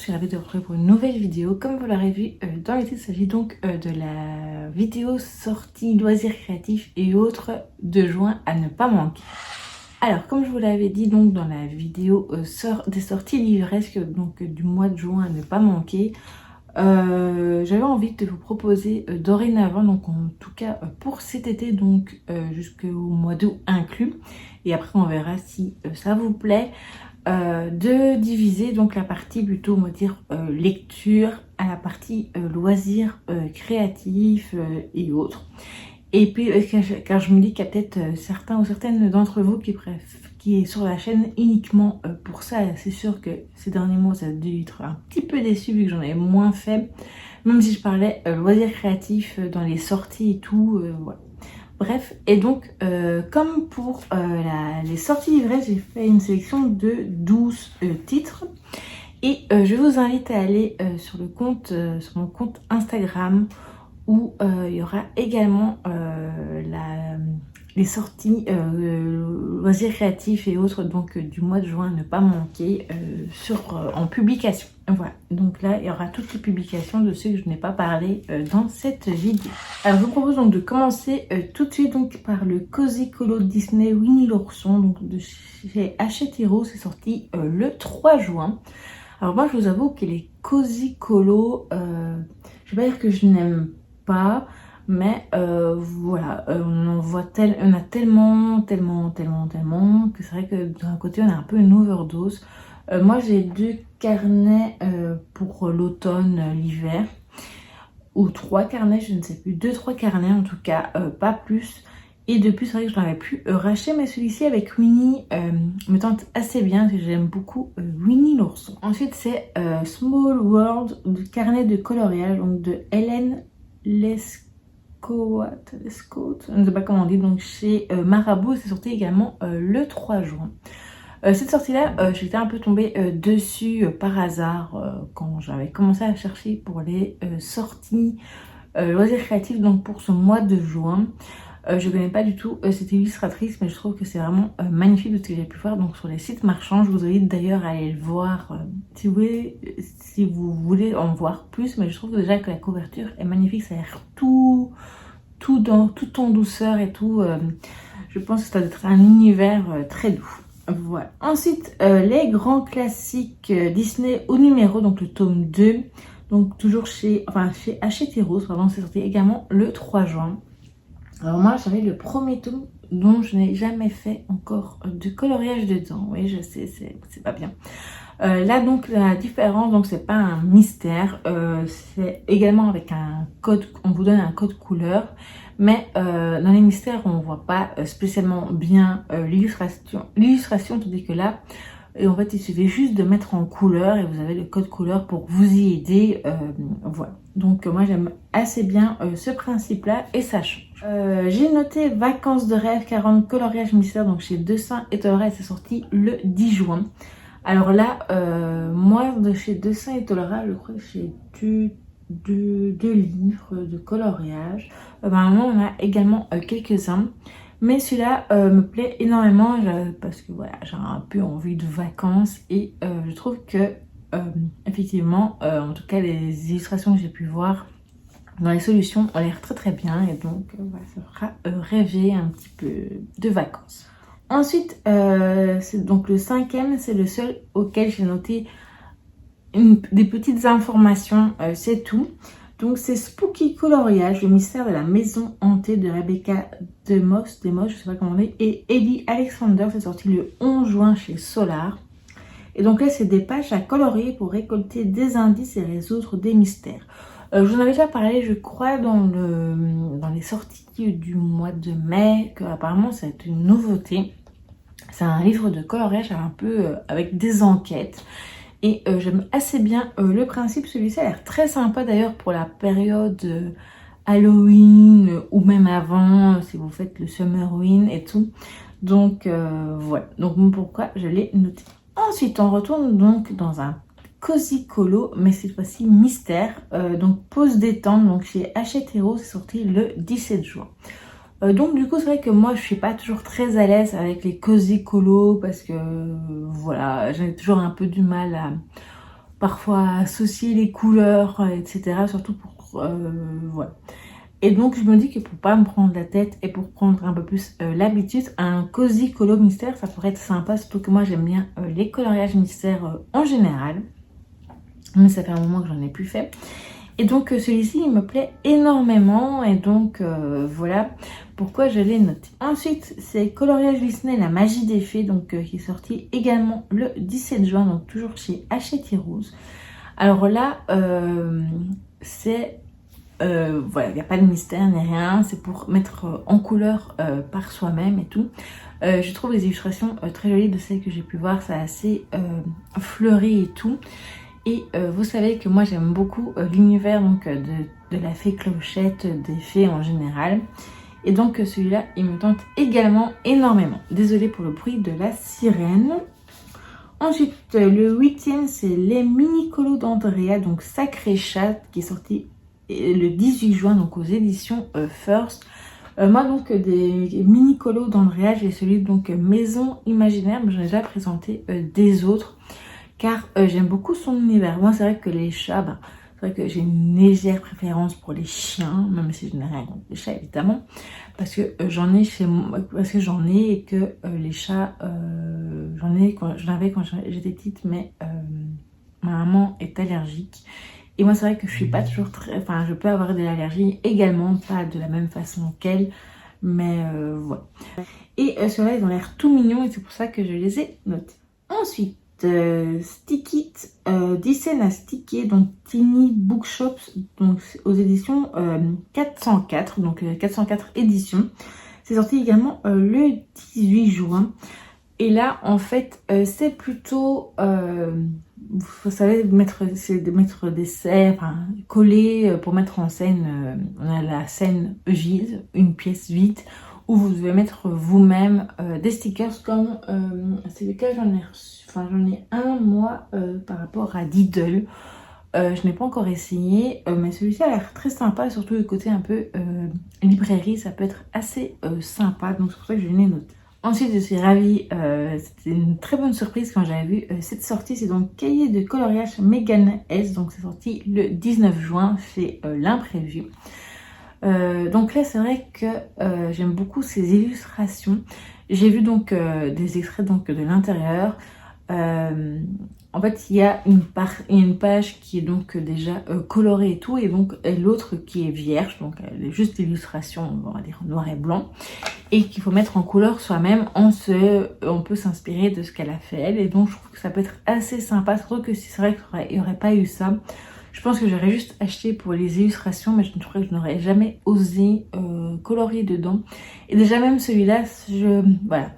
suis ravie de vous retrouver pour une nouvelle vidéo. Comme vous l'aurez vu dans le titre, il s'agit donc de la vidéo sortie loisirs créatifs et autres de juin à ne pas manquer. Alors comme je vous l'avais dit donc dans la vidéo des sorties livresques donc du mois de juin à ne pas manquer, j'avais envie de vous proposer dorénavant, donc en tout cas pour cet été, donc jusqu'au mois d'août inclus, et après on verra si ça vous plaît, de diviser donc la partie plutôt, on va dire, lecture à la partie loisirs créatifs et autres. Et puis car je me dis qu'il y a peut-être certains ou certaines d'entre vous qui est sur la chaîne uniquement pour ça. C'est sûr que ces derniers mois ça a dû être un petit peu déçu vu que j'en ai moins fait, même si je parlais loisirs créatifs dans les sorties et tout, voilà. Bref, et donc comme pour les sorties livrées, j'ai fait une sélection de 12 titres et je vous invite à aller sur mon compte Instagram où il y aura également les sorties loisirs créatifs et autres donc du mois de juin à ne pas manquer en publication. Voilà, donc là il y aura toutes les publications de ceux que je n'ai pas parlé dans cette vidéo. Alors je vous propose donc de commencer tout de suite donc par le Cozy Colo Disney Winnie l'ourson, donc de chez Hachette Heroes. C'est sorti le 3 juin. Alors moi je vous avoue que les Cozy Colo, je vais pas dire que je n'aime pas, mais voilà, on a tellement que c'est vrai que d'un côté on a un peu une overdose. Moi j'ai 2 carnets pour l'automne, l'hiver, ou 3 carnets, je ne sais plus, 2-3 carnets en tout cas, pas plus. Et depuis c'est vrai que je n'avais plus racheté, mais celui-ci avec Winnie me tente assez bien, parce que j'aime beaucoup Winnie l'ourson. Ensuite c'est Small World, de carnet de coloriage, donc de Hélène Lescaut, je ne sais pas comment on dit, donc chez Marabout. C'est sorti également le 3 juin. Cette sortie-là, j'étais un peu tombée dessus par hasard quand j'avais commencé à chercher pour les sorties loisirs créatifs, donc pour ce mois de juin. Je ne connais pas du tout cette illustratrice, mais je trouve que c'est vraiment magnifique de ce que j'ai pu voir donc sur les sites marchands. Je vous invite d'ailleurs à aller le voir si vous voulez en voir plus, mais je trouve déjà que la couverture est magnifique. Ça a l'air tout en douceur et tout. Je pense que ça doit être un univers très doux. Voilà. Ensuite, les grands classiques Disney au numéro, donc le tome 2, donc toujours chez Hachette Heroes, pardon. C'est sorti également le 3 juin. Alors moi j'avais le premier tome dont je n'ai jamais fait encore de coloriage dedans. Oui, je sais, c'est pas bien. Là donc la différence, donc c'est pas un mystère, c'est également avec un code, on vous donne un code couleur, mais dans les mystères on voit pas spécialement bien l'illustration, tandis que là, et en fait il suffit juste de mettre en couleur et vous avez le code couleur pour vous y aider. Voilà, donc moi j'aime assez bien ce principe là et ça change. J'ai noté Vacances de rêve 40 coloriage mystère, donc chez Dessin et Tolera, c'est sorti le 10 juin. Alors là, moi de chez Dessin et Tolera, je crois que j'ai deux livres de coloriage. Normalement on a également quelques-uns, mais celui-là me plaît énormément parce que voilà, j'ai un peu envie de vacances et je trouve que effectivement, en tout cas les illustrations que j'ai pu voir dans les solutions ont l'air très bien, et donc voilà, ça fera rêver un petit peu de vacances. Ensuite, c'est donc le 5e, c'est le seul auquel j'ai noté des petites informations, c'est tout. Donc c'est Spooky Coloriage, le mystère de la maison hantée de Rebecca Demos, je sais pas comment on dit, et Ellie Alexander. C'est sorti le 11 juin chez Solar. Et donc là c'est des pages à colorier pour récolter des indices et résoudre des mystères. Je vous en avais déjà parlé, je crois, dans les sorties du mois de mai, qu'apparemment c'est une nouveauté. C'est un livre de coloriage un peu avec des enquêtes. Et j'aime assez bien le principe. Celui-ci a l'air très sympa d'ailleurs pour la période Halloween ou même avant, si vous faites le Summerween et tout. Donc voilà, donc pourquoi je l'ai noté. Ensuite on retourne donc dans un Cozy Colo, mais cette fois-ci mystère, donc pause détente, donc chez Hachette Heroes. C'est sorti le 17 juin. Donc du coup c'est vrai que moi je suis pas toujours très à l'aise avec les Cozy Colo parce que voilà, j'ai toujours un peu du mal parfois associer les couleurs, etc. Surtout pour... voilà. Et donc je me dis que pour pas me prendre la tête et pour prendre un peu plus l'habitude, un cozy colo mystère, ça pourrait être sympa. Surtout que moi j'aime bien les coloriages mystères en général. Mais ça fait un moment que j'en ai plus fait. Et donc celui-ci il me plaît énormément. Et donc voilà pourquoi je l'ai noté. Ensuite c'est Coloriage Disney La Magie des Fées. Donc qui est sorti également le 17 juin. Donc toujours chez Hachette Rose. Alors là c'est... voilà, il n'y a pas de mystère ni rien, c'est pour mettre en couleur par soi-même et tout. Je trouve les illustrations très jolies de celles que j'ai pu voir, c'est assez fleuri et tout. Et vous savez que moi j'aime beaucoup l'univers donc de la fée Clochette, des fées en général. Et donc celui-là il me tente également énormément. Désolée pour le bruit de la sirène. Ensuite le 8e c'est les mini colos d'Andrea, donc Sacré Chat, qui est sorti le 18 juin donc aux éditions First. Moi donc des mini colos d'Andrea, j'ai celui donc Maison Imaginaire, mais j'en ai déjà présenté des autres car j'aime beaucoup son univers. Moi c'est vrai que les chats, c'est vrai que j'ai une légère préférence pour les chiens, même si je n'ai rien contre les chats évidemment, parce que j'en ai chez moi, parce que j'en ai et que les chats, j'en avais quand j'étais petite, mais ma maman est allergique. Et moi c'est vrai que je suis pas toujours très... Enfin je peux avoir de l'allergie également, pas de la même façon qu'elle. Mais voilà. Et ceux-là ils ont l'air tout mignons et c'est pour ça que je les ai notés. Ensuite Stick It, Disney à Sticker, donc Tiny Bookshops, donc aux éditions 404, donc 404 éditions. C'est sorti également le 18 juin. Et là en fait c'est plutôt... vous savez, c'est de mettre des scènes, enfin, coller pour mettre en scène, on a la scène vide, une pièce vide, où vous devez mettre vous-même des stickers comme, c'est lequel j'en ai reçu, enfin j'en ai un moi par rapport à Diddle. Je n'ai pas encore essayé, mais celui-ci a l'air très sympa, surtout le côté un peu librairie, ça peut être assez sympa, donc c'est pour ça que je l'ai noté. Ensuite, je suis ravie, c'était une très bonne surprise quand j'avais vu cette sortie. C'est donc Cahier de coloriage Megan S. Donc c'est sorti le 19 juin chez L'Imprévu. Donc là, c'est vrai que j'aime beaucoup ces illustrations. J'ai vu donc des extraits donc, de l'intérieur. En fait, il y a une page qui est donc déjà colorée et tout, et donc l'autre qui est vierge, donc elle est juste l'illustration, on va dire noir et blanc, et qu'il faut mettre en couleur soi-même. On peut s'inspirer de ce qu'elle a fait elle, et donc je trouve que ça peut être assez sympa, surtout que si c'est vrai qu'il n'y aurait pas eu ça, je pense que j'aurais juste acheté pour les illustrations, mais je trouve que je n'aurais jamais osé colorier dedans. Et déjà même celui-là, voilà.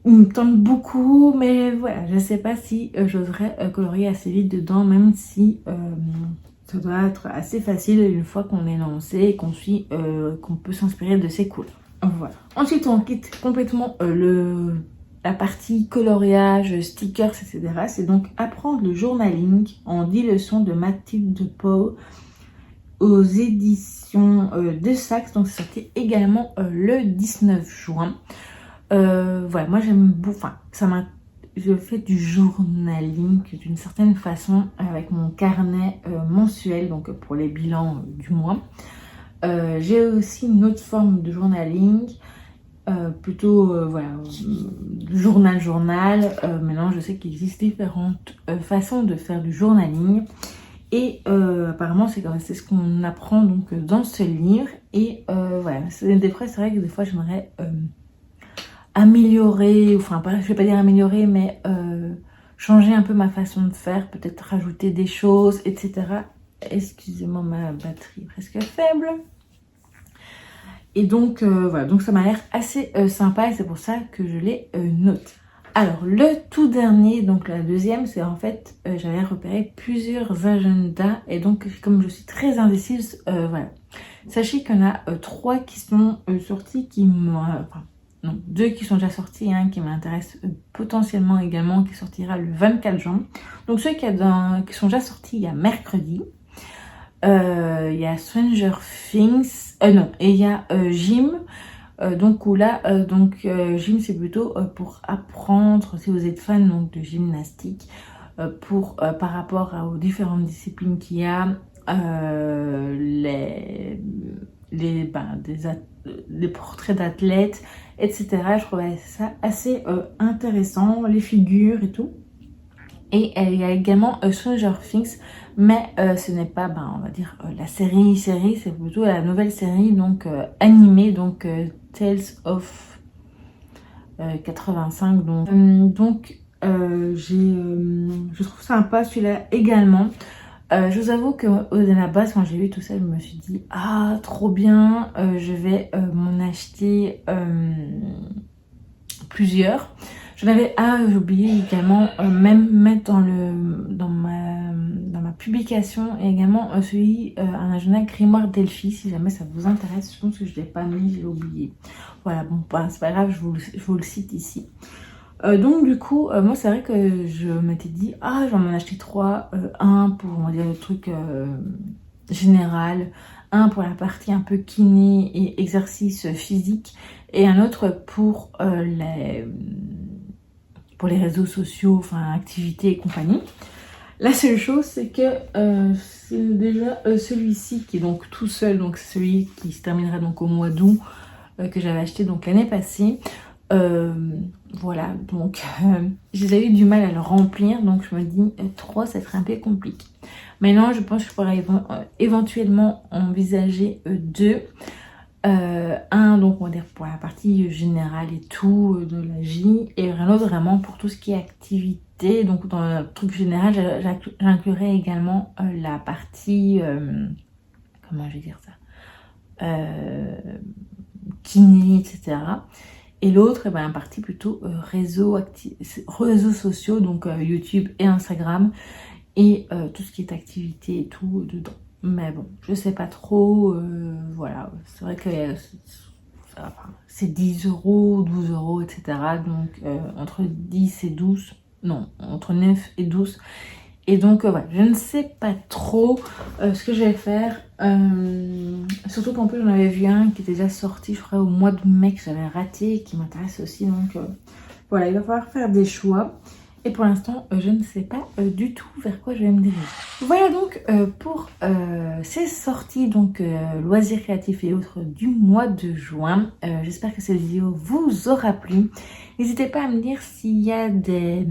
Il me tente beaucoup, mais voilà, je ne sais pas si j'oserais colorier assez vite dedans, même si ça doit être assez facile une fois qu'on est lancé et qu'on peut s'inspirer de ces couleurs. Voilà. Ensuite, on quitte complètement la partie coloriage, stickers, etc. C'est donc Apprendre le journaling en 10 leçons de Mathilde Pau aux éditions de Saxe. Donc c'est sorti également le 19 juin. Voilà, moi j'aime beaucoup, enfin je fais du journaling d'une certaine façon avec mon carnet mensuel, donc pour les bilans du mois. J'ai aussi une autre forme de journaling, plutôt voilà, journal. Maintenant je sais qu'il existe différentes façons de faire du journaling. Et apparemment c'est ce qu'on apprend donc dans ce livre. Et voilà, des fois c'est vrai que des fois j'aimerais améliorer, enfin je vais pas dire améliorer, mais changer un peu ma façon de faire, peut-être rajouter des choses, etc. Excusez-moi, ma batterie est presque faible. Et donc voilà, donc ça m'a l'air assez sympa et c'est pour ça que je l'ai noté. Alors le tout dernier, donc la deuxième, c'est en fait j'avais repéré plusieurs agendas et donc comme je suis très indécise, voilà. Sachez qu'il y en a 3 qui sont sortis qui m'ont... non, 2 qui sont déjà sortis, un qui m'intéresse potentiellement également, qui sortira le 24 juin. Donc ceux qui sont déjà sortis il y a mercredi. Il y a Stranger Things, non, et il y a Gym. Donc où là, Gym c'est plutôt pour apprendre, si vous êtes fan donc, de gymnastique. par rapport aux différentes disciplines qu'il y a, les portraits d'athlètes, etc. Je trouvais ça assez intéressant, les figures et tout. Et il y a également Stranger Things, mais ce n'est pas, on va dire, la série, c'est plutôt la nouvelle série, donc animée, donc Tales of 85. Je trouve sympa celui-là également. Je vous avoue que à la base, quand j'ai vu tout ça, je me suis dit ah trop bien, je vais m'en acheter plusieurs. J'en avais j'ai oublié également même mettre dans ma publication, et également un agenda grimoire Delphi, si jamais ça vous intéresse. Je pense que je ne l'ai pas mis, j'ai oublié. Voilà, bon, c'est pas grave, je vous le cite ici. Donc du coup, moi c'est vrai que je m'étais dit, je vais m'en acheter 3, un pour, on va dire, le truc général, un pour la partie un peu kiné et exercice physique, et un autre pour les réseaux sociaux, enfin activités et compagnie. La seule chose, c'est que c'est déjà celui-ci qui est donc tout seul, donc c'est celui qui se terminera donc au mois d'août, que j'avais acheté donc l'année passée. Voilà, donc j'ai eu du mal à le remplir, donc je me dis 3 ça serait un peu compliqué. Maintenant je pense que je pourrais éventuellement envisager 2. Un donc on va dire pour la partie générale et tout de la vie, et un autre vraiment pour tout ce qui est activité. Donc dans le truc général j'inclurai également la partie comment je vais dire ça, kiné, etc. Et l'autre, un parti plutôt réseaux sociaux, donc YouTube et Instagram, et tout ce qui est activité et tout dedans. Mais bon, je sais pas trop, voilà, c'est vrai que c'est 10 €, 12 €, etc. Donc entre 10 et 12, non, entre 9 et 12. Et donc voilà, je ne sais pas trop ce que je vais faire. Surtout qu'en plus j'en avais vu un qui était déjà sorti, je crois au mois de mai, que j'avais raté et qui m'intéresse aussi. Donc voilà, il va falloir faire des choix. Et pour l'instant, je ne sais pas du tout vers quoi je vais me diriger. Voilà donc pour ces sorties, donc loisirs créatifs et autres du mois de juin. J'espère que cette vidéo vous aura plu. N'hésitez pas à me dire s'il y a des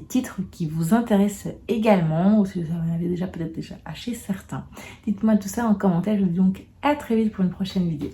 titres qui vous intéressent également, ou si vous en avez peut-être déjà acheté certains. Dites-moi tout ça en commentaire. Je vous dis donc à très vite pour une prochaine vidéo.